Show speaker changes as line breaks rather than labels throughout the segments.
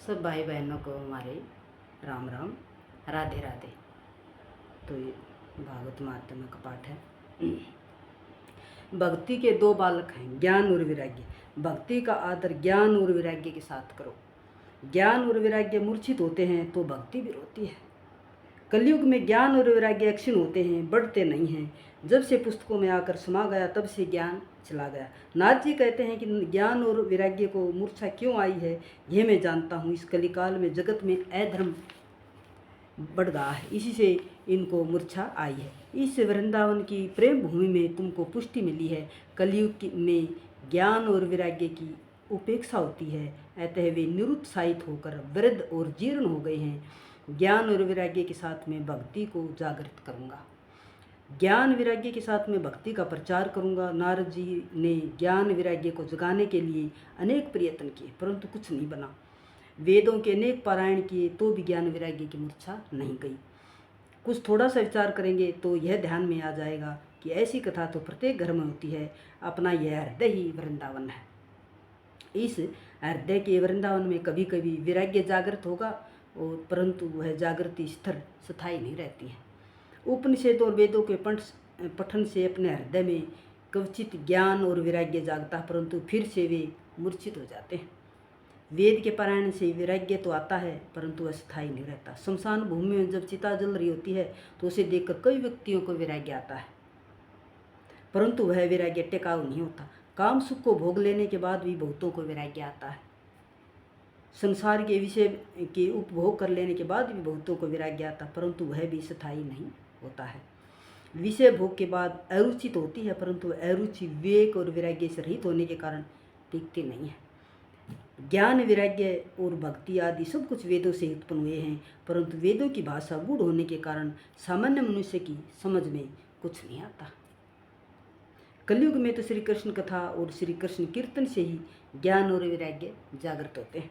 सब भाई बहनों को हमारे राम राम, राधे राधे। तो ये भागवत महात्म्य का पाठ है। भक्ति के दो बालक हैं, ज्ञान और वैराग्य। भक्ति का आदर ज्ञान और वैराग्य के साथ करो। ज्ञान और वैराग्य मूर्छित होते हैं तो भक्ति भी रोती है। कलयुग में ज्ञान और वैराग्य क्षीण होते हैं, बढ़ते नहीं हैं। जब से पुस्तकों में आकर समा गया तब से ज्ञान चला गया। नाथ जी कहते हैं कि ज्ञान और वैराग्य को मूर्छा क्यों आई है, यह मैं जानता हूँ। इस कलिकाल में जगत में अधर्म बढ़ गया है, इसी से इनको मूर्छा आई है। इस वृंदावन की प्रेम भूमि में तुमको पुष्टि मिली है। कलयुग में ज्ञान और वैराग्य की उपेक्षा होती है, अतः वे निरुत्साहित होकर वृद्ध और जीर्ण हो गए हैं। ज्ञान और वैराग्य के साथ में भक्ति को जागृत करूँगा। ज्ञान वैराग्य के साथ में भक्ति का प्रचार करूँगा। नारद जी ने ज्ञान वैराग्य को जगाने के लिए अनेक प्रयत्न किए, परंतु कुछ नहीं बना। वेदों के अनेक पारायण किए तो भी ज्ञान वैराग्य की मूर्छा नहीं गई। कुछ थोड़ा सा विचार करेंगे तो यह ध्यान में आ जाएगा कि ऐसी कथा तो प्रत्येक घर में होती है। अपना यह हृदय ही वृंदावन है। इस हृदय के वृंदावन में कभी कभी वैराग्य जागृत होगा, और परंतु वह जागृति स्थिर स्थायी नहीं रहती है। उपनिषद और वेदों के पठन से अपने हृदय में कवचित ज्ञान और वैराग्य जागता, परंतु फिर से वे मूर्छित हो जाते हैं। वेद के पारायण से वैराग्य तो आता है, परंतु अस्थायी नहीं रहता। शमशान भूमि में जब चिता जल रही होती है तो उसे देखकर कई व्यक्तियों को वैराग्य आता है, परंतु वह वैराग्य टिकाऊ नहीं होता। काम सुख को भोग लेने के बाद भी बहुतों को वैराग्य आता है। संसार के विषय के उपभोग कर लेने के बाद भी बहुतों को वैराग्य आता, परंतु वह भी स्थायी नहीं होता है। विषय भोग के बाद अरुचि तो होती है, परंतु अरुचि विवेक और वैराग्य से रहित होने के कारण टिकती नहीं है। ज्ञान वैराग्य और भक्ति आदि सब कुछ वेदों से उत्पन्न हुए हैं, परंतु वेदों की भाषा गूढ़ होने के कारण सामान्य मनुष्य की समझ में कुछ नहीं आता। कलयुग में तो श्री कृष्ण कथा और श्री कृष्ण कीर्तन से ही ज्ञान और वैराग्य जागृत होते हैं।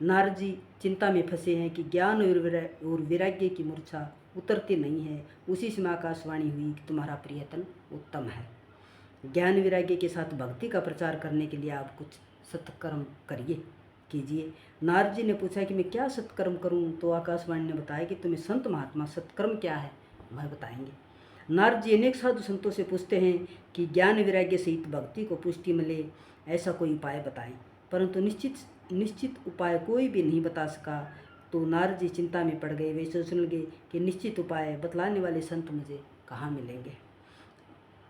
नारद जी चिंता में फंसे हैं कि ज्ञान और वैराग्य की मूर्छा उतरती नहीं है। उसी समय आकाशवाणी हुई कि तुम्हारा प्रयत्न उत्तम है। ज्ञान वैराग्य के साथ भक्ति का प्रचार करने के लिए आप कुछ सत्कर्म कीजिए। नारद जी ने पूछा कि मैं क्या सत्कर्म करूं, तो आकाशवाणी ने बताया कि तुम्हें संत महात्मा सत्कर्म क्या है वह बताएंगे। नारद जी अनेक साधु संतों से पूछते हैं कि ज्ञान वैराग्य सहित भक्ति को पुष्टि मिले ऐसा कोई उपाय बताएं, परंतु निश्चित उपाय कोई भी नहीं बता सका। तो नारद जी चिंता में पड़ गए। वे सोचने लगे कि निश्चित उपाय बतलाने वाले संत मुझे कहाँ मिलेंगे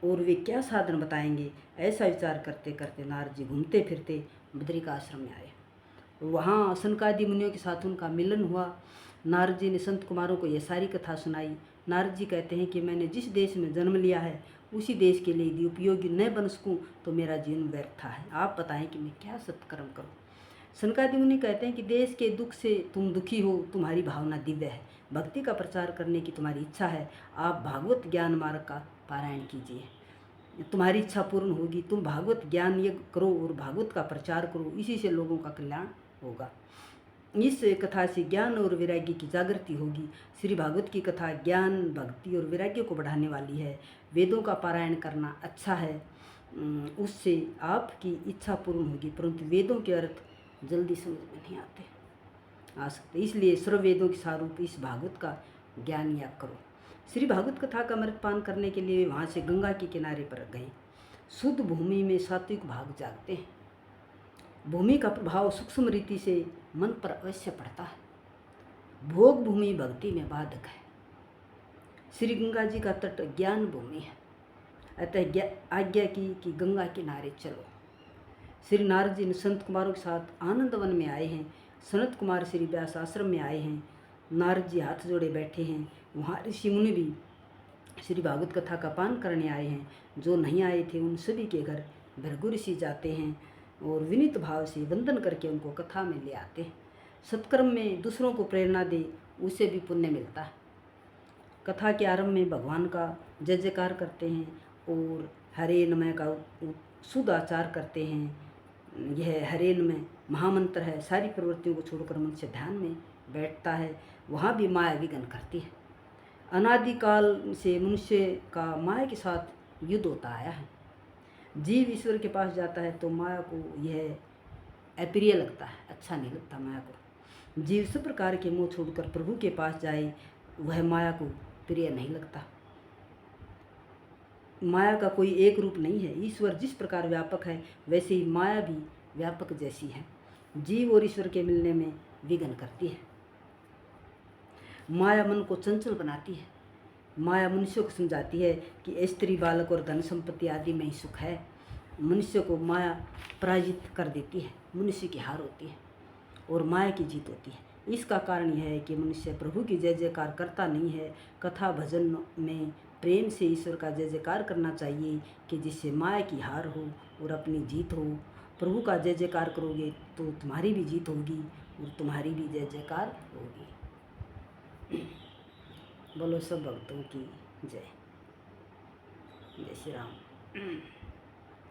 और वे क्या साधन बताएंगे। ऐसा विचार करते करते नारद जी घूमते फिरते बद्रिका आश्रम में आए। वहाँ सनकादि मुनियों के साथ उनका मिलन हुआ। नारद जी ने संत कुमारों को यह सारी कथा सुनाई। नारद जी कहते हैं कि मैंने जिस देश में जन्म लिया है उसी देश के लिए यदि उपयोगी न बन सकूँ तो मेरा जीवन व्यर्थ है। आप बताएं कि मैं क्या सत्कर्म करूँ। सनकादि मुनि कहते हैं कि देश के दुख से तुम दुखी हो, तुम्हारी भावना दिव्य है, भक्ति का प्रचार करने की तुम्हारी इच्छा है, आप भागवत ज्ञान मार्ग का पारायण कीजिए, तुम्हारी इच्छा पूर्ण होगी। तुम भागवत ज्ञान यज्ञ करो और भागवत का प्रचार करो, इसी से लोगों का कल्याण होगा। इस कथा से ज्ञान और वैराग्य की जागृति होगी। श्री भागवत की कथा ज्ञान, भक्ति और वैराग्य को बढ़ाने वाली है। वेदों का पारायण करना अच्छा है, उससे आपकी इच्छा पूर्ण होगी, परंतु वेदों के अर्थ जल्दी समझ में नहीं आ सकते। इसलिए सर्व वेदों के सारूप इस भागवत का ज्ञान याग करो। श्री भागवत कथा का अमृतपान करने के लिए वहाँ से गंगा के किनारे पर गए। शुद्ध भूमि में सात्विक भाग जागते हैं। भूमि का प्रभाव सूक्ष्म रीति से मन पर अवश्य पड़ता है। भोग भूमि भक्ति में बाधक है। श्री गंगा जी का तट ज्ञान भूमि है, अतः आज्ञा की कि गंगा किनारे चलो। श्री नारद जी ने संत कुमारों के साथ आनंद वन में आए हैं। सनत कुमार श्री व्यास आश्रम में आए हैं। नारद जी हाथ जोड़े बैठे हैं। वहाँ ऋषि मुनि भी श्री भागवत कथा का पान करने आए हैं। जो नहीं आए थे उन सभी के घर भृगु ऋषि जाते हैं और विनीत भाव से वंदन करके उनको कथा में ले आते हैं। सत्कर्म में दूसरों को प्रेरणा दे, उसे भी पुण्य मिलता है। कथा के आरंभ में भगवान का जय जयकार करते हैं और हरे नमः का शुद्ध आचार करते हैं। यह हरे नमः महामंत्र है। सारी प्रवृत्तियों को छोड़कर मनुष्य ध्यान में बैठता है, वहाँ भी माया विघ्न करती है। अनादिकाल से मनुष्य का माया के साथ युद्ध होता आया है। जीव ईश्वर के पास जाता है तो माया को यह अप्रिय लगता है, अच्छा नहीं लगता माया को। जीव सब प्रकार के मोह छोड़कर प्रभु के पास जाए, वह माया को प्रिय नहीं लगता। माया का कोई एक रूप नहीं है। ईश्वर जिस प्रकार व्यापक है, वैसे ही माया भी व्यापक जैसी है। जीव और ईश्वर के मिलने में विघ्न करती है। माया मन को चंचल बनाती है। माया मनुष्य को समझाती है कि स्त्री, बालक और धन संपत्ति आदि में ही सुख है। मनुष्य को माया पराजित कर देती है। मनुष्य की हार होती है और माया की जीत होती है। इसका कारण यह है कि मनुष्य प्रभु की जय जयकार करता नहीं है। कथा भजन में प्रेम से ईश्वर का जय जयकार करना चाहिए कि जिससे माया की हार हो और अपनी जीत हो। प्रभु का जय जयकार करोगे तो तुम्हारी भी जीत होगी और तुम्हारी भी जय जयकार होगी। बोलो सब भक्तों की जय। जय श्री राम।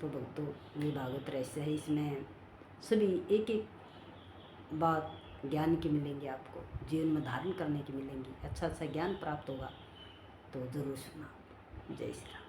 तो भक्तों, ये भागवत रहस्य है। इसमें सभी एक एक बात ज्ञान की मिलेंगी, आपको जीवन में धारण करने की मिलेंगी। अच्छा अच्छा ज्ञान प्राप्त होगा, तो ज़रूर सुना। जय श्री राम।